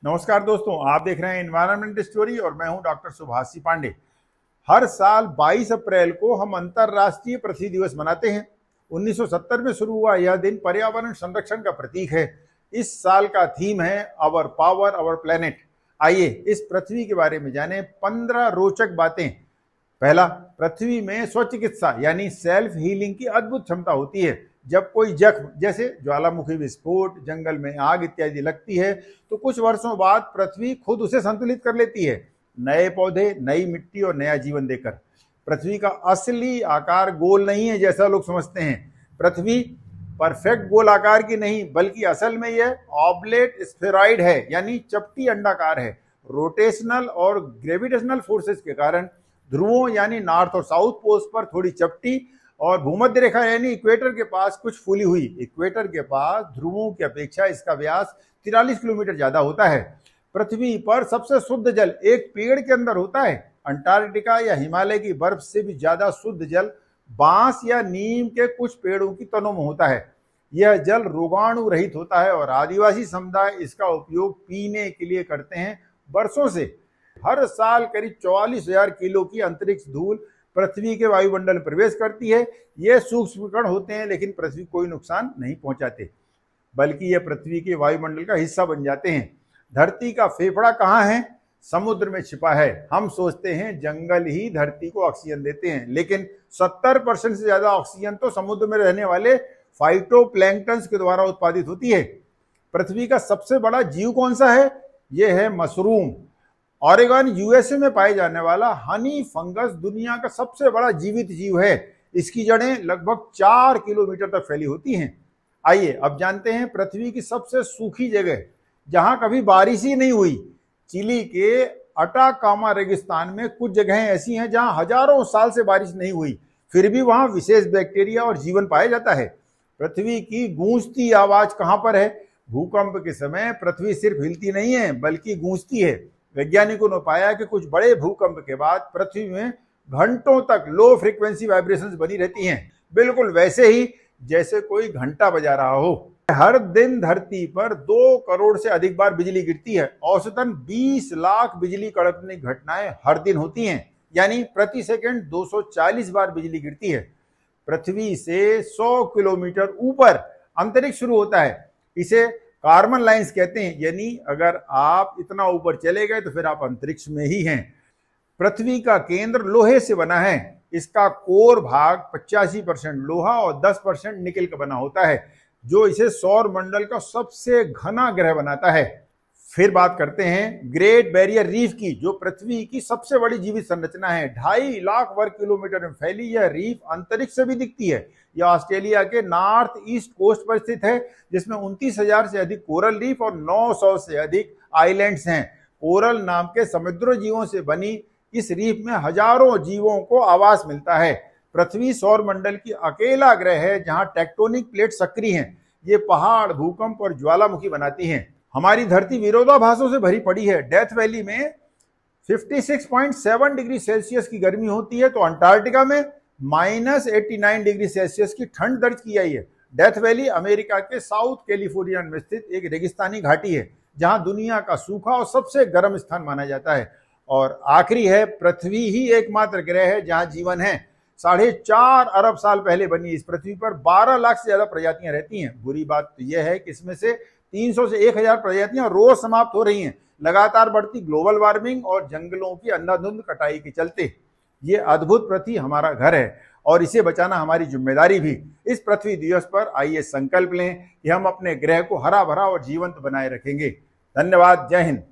नमस्कार दोस्तों, आप देख रहे हैं एनवायरनमेंट स्टोरी और मैं हूं डॉक्टर सुभाष पांडे। हर साल 22 अप्रैल को हम अंतर्राष्ट्रीय पृथ्वी दिवस मनाते हैं। 1970 में शुरू हुआ यह दिन पर्यावरण संरक्षण का प्रतीक है। इस साल का थीम है अवर पावर अवर प्लेनेट। आइए इस पृथ्वी के बारे में जानें 15 रोचक बातें। पहला, पृथ्वी में स्वचिकित्सा यानी सेल्फ हीलिंग की अद्भुत क्षमता होती है। जब कोई जख्म जैसे ज्वालामुखी विस्फोट, जंगल में आग इत्यादि लगती है तो कुछ वर्षों बाद पृथ्वी खुद उसे संतुलित कर लेती है, नए पौधे, नई मिट्टी और नया जीवन देकर। पृथ्वी का असली आकार गोल नहीं है जैसा लोग समझते हैं। पृथ्वी परफेक्ट गोल आकार की नहीं बल्कि असल में यह ऑब्लेट स्फेरॉइड है यानी चपटी अंडाकार है। रोटेशनल और ग्रेविटेशनल फोर्सेस के कारण ध्रुवों यानी नॉर्थ और साउथ पोल्स पर थोड़ी चपटी और भूमध्य रेखा यानी इक्वेटर के पास कुछ फूली हुई। इक्वेटर के पास ध्रुवों की अपेक्षा इसका व्यास 43 किलोमीटर ज्यादा होता है। पृथ्वी पर सबसे शुद्ध जल एक पेड़ के अंदर होता है। अंटार्कटिका या हिमालय की बर्फ से भी ज्यादा शुद्ध जल बांस या नीम के कुछ पेड़ों की तनों में होता है। यह जल रोगाणु रहित होता है और आदिवासी समुदाय इसका उपयोग पीने के लिए करते हैं वर्षों से। हर साल करीब 44,000 किलो की अंतरिक्ष धूल पृथ्वी के वायुमंडल में प्रवेश करती है। ये सूक्ष्म कण होते हैं लेकिन पृथ्वी को कोई नुकसान नहीं पहुंचाते, बल्कि ये पृथ्वी के वायुमंडल का हिस्सा बन जाते हैं। धरती का फेफड़ा कहाँ है? समुद्र में छिपा है। हम सोचते हैं जंगल ही धरती को ऑक्सीजन देते हैं, लेकिन 70% से ज्यादा ऑक्सीजन तो समुद्र में रहने वाले फाइटोप्लैंक्टन्स के द्वारा उत्पादित होती है। पृथ्वी का सबसे बड़ा जीव कौन सा है? यह है मशरूम। ऑरेगन यूएसए में पाए जाने वाला हनी फंगस दुनिया का सबसे बड़ा जीवित जीव है। इसकी जड़ें लगभग 4 किलोमीटर तक फैली होती हैं। आइए अब जानते हैं पृथ्वी की सबसे सूखी जगह जहां कभी बारिश ही नहीं हुई। चिली के अटाकामा रेगिस्तान में कुछ जगहें ऐसी हैं जहां हजारों साल से बारिश नहीं हुई, फिर भी वहां विशेष बैक्टीरिया और जीवन पाया जाता है। पृथ्वी की गूंजती आवाज कहां पर है? भूकंप के समय पृथ्वी सिर्फ हिलती नहीं है बल्कि गूंजती है। वैज्ञानिकों ने पाया कि कुछ बड़े भूकंप के बाद पृथ्वी में घंटों तक लो फ्रीक्वेंसी वाइब्रेशंस बनी रहती हैं, बिल्कुल वैसे ही जैसे कोई घंटा बजा रहा हो। हर दिन धरती पर 2 करोड़ से अधिक बार बिजली गिरती है। औसतन 20 लाख बिजली कड़कने की घटनाएं हर दिन होती हैं, यानी प्रति सेकंड 240 बार बिजली गिरती है। पृथ्वी से 100 किलोमीटर ऊपर अंतरिक्ष शुरू होता है। इसे कार्बन लाइंस कहते हैं, यानी अगर आप इतना ऊपर चले गए तो फिर आप अंतरिक्ष में ही हैं। पृथ्वी का केंद्र लोहे से बना है। इसका कोर भाग 85% लोहा और 10% निकेल का बना होता है, जो इसे सौर मंडल का सबसे घना ग्रह बनाता है। फिर बात करते हैं ग्रेट बैरियर रीफ की, जो पृथ्वी की सबसे बड़ी जीवित संरचना है। 2.5 लाख वर्ग किलोमीटर में फैली यह रीफ अंतरिक्ष से भी दिखती है। यह ऑस्ट्रेलिया के नॉर्थ ईस्ट कोस्ट पर स्थित है, जिसमें 29,000 से अधिक कोरल रीफ और 900 से अधिक आइलैंड्स हैं। कोरल नाम के समुद्री जीवों से बनी इस रीफ में हजारों जीवों को आवास मिलता है। पृथ्वी सौर मंडल की अकेला ग्रह है जहां टेक्टोनिक प्लेट सक्रिय हैं। ये पहाड़, भूकंप और ज्वालामुखी बनाती हैं। हमारी धरती विरोधाभासों से भरी पड़ी है। डेथ वैली में 56.7 डिग्री सेल्सियस की गर्मी होती है तो अंटार्कटिका में -89 डिग्री सेल्सियस की ठंड दर्ज की गई है। डेथ वैली अमेरिका के साउथ कैलिफोर्निया में स्थित एक रेगिस्तानी घाटी है जहां दुनिया का सूखा और सबसे गर्म स्थान माना जाता है। और आखिरी है, पृथ्वी ही एकमात्र ग्रह है जहां जीवन है। 4.5 अरब साल पहले बनी इस पृथ्वी पर 12 लाख से ज्यादा प्रजातियां रहती हैं। बुरी बात तो यह है कि इसमें से 300 से 1000 प्रजातियां रोज समाप्त हो रही हैं, लगातार बढ़ती ग्लोबल वार्मिंग और जंगलों की अंधाधुंध कटाई के चलते। ये अद्भुत पृथ्वी हमारा घर है और इसे बचाना हमारी जिम्मेदारी भी। इस पृथ्वी दिवस पर आइए संकल्प लें कि हम अपने ग्रह को हरा भरा और जीवंत बनाए रखेंगे। धन्यवाद। जय हिंद।